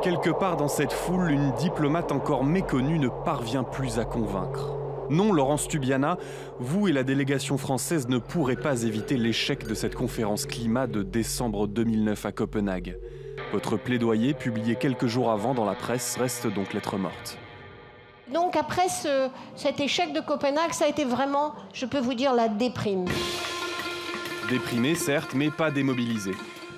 Quelque part dans cette foule, une diplomate encore méconnue ne parvient plus à convaincre. Non, Laurence Tubiana, vous et la délégation française ne pourrez pas éviter l'échec de cette conférence climat de décembre 2009 à Copenhague. Votre plaidoyer, publié quelques jours avant dans la presse, reste donc lettre morte. Donc après cet échec de Copenhague, ça a été vraiment, je peux vous dire, la déprime. Déprimé, certes, mais pas démobilisé.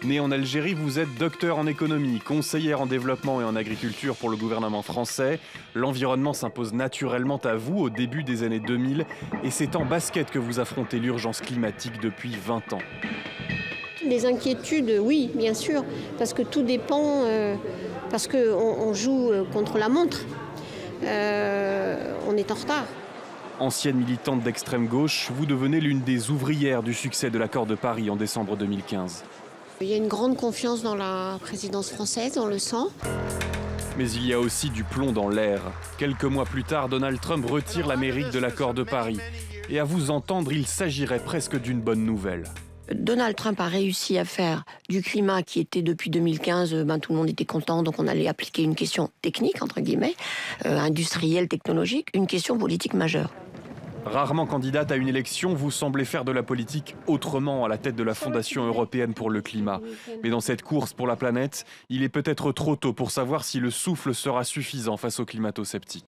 Né en Algérie, vous êtes docteur en économie, conseillère en développement et en agriculture pour le gouvernement français. L'environnement s'impose naturellement à vous au début des années 2000 et c'est en basket que vous affrontez l'urgence climatique depuis 20 ans. Les inquiétudes, oui, bien sûr, parce que tout dépend, parce qu'on joue contre la montre. On est en retard. Ancienne militante d'extrême gauche, vous devenez l'une des ouvrières du succès de l'accord de Paris en décembre 2015. Il y a une grande confiance dans la présidence française, on le sent. Mais il y a aussi du plomb dans l'air. Quelques mois plus tard, Donald Trump retire l'Amérique de l'accord de Paris. Et à vous entendre, il s'agirait presque d'une bonne nouvelle. Donald Trump a réussi à faire du climat qui était depuis 2015, tout le monde était content, donc on allait appliquer une question technique, entre guillemets, industrielle, technologique, une question politique majeure. Rarement candidate à une élection, vous semblez faire de la politique autrement à la tête de la Fondation européenne pour le climat. Mais dans cette course pour la planète, il est peut-être trop tôt pour savoir si le souffle sera suffisant face aux climato-sceptiques.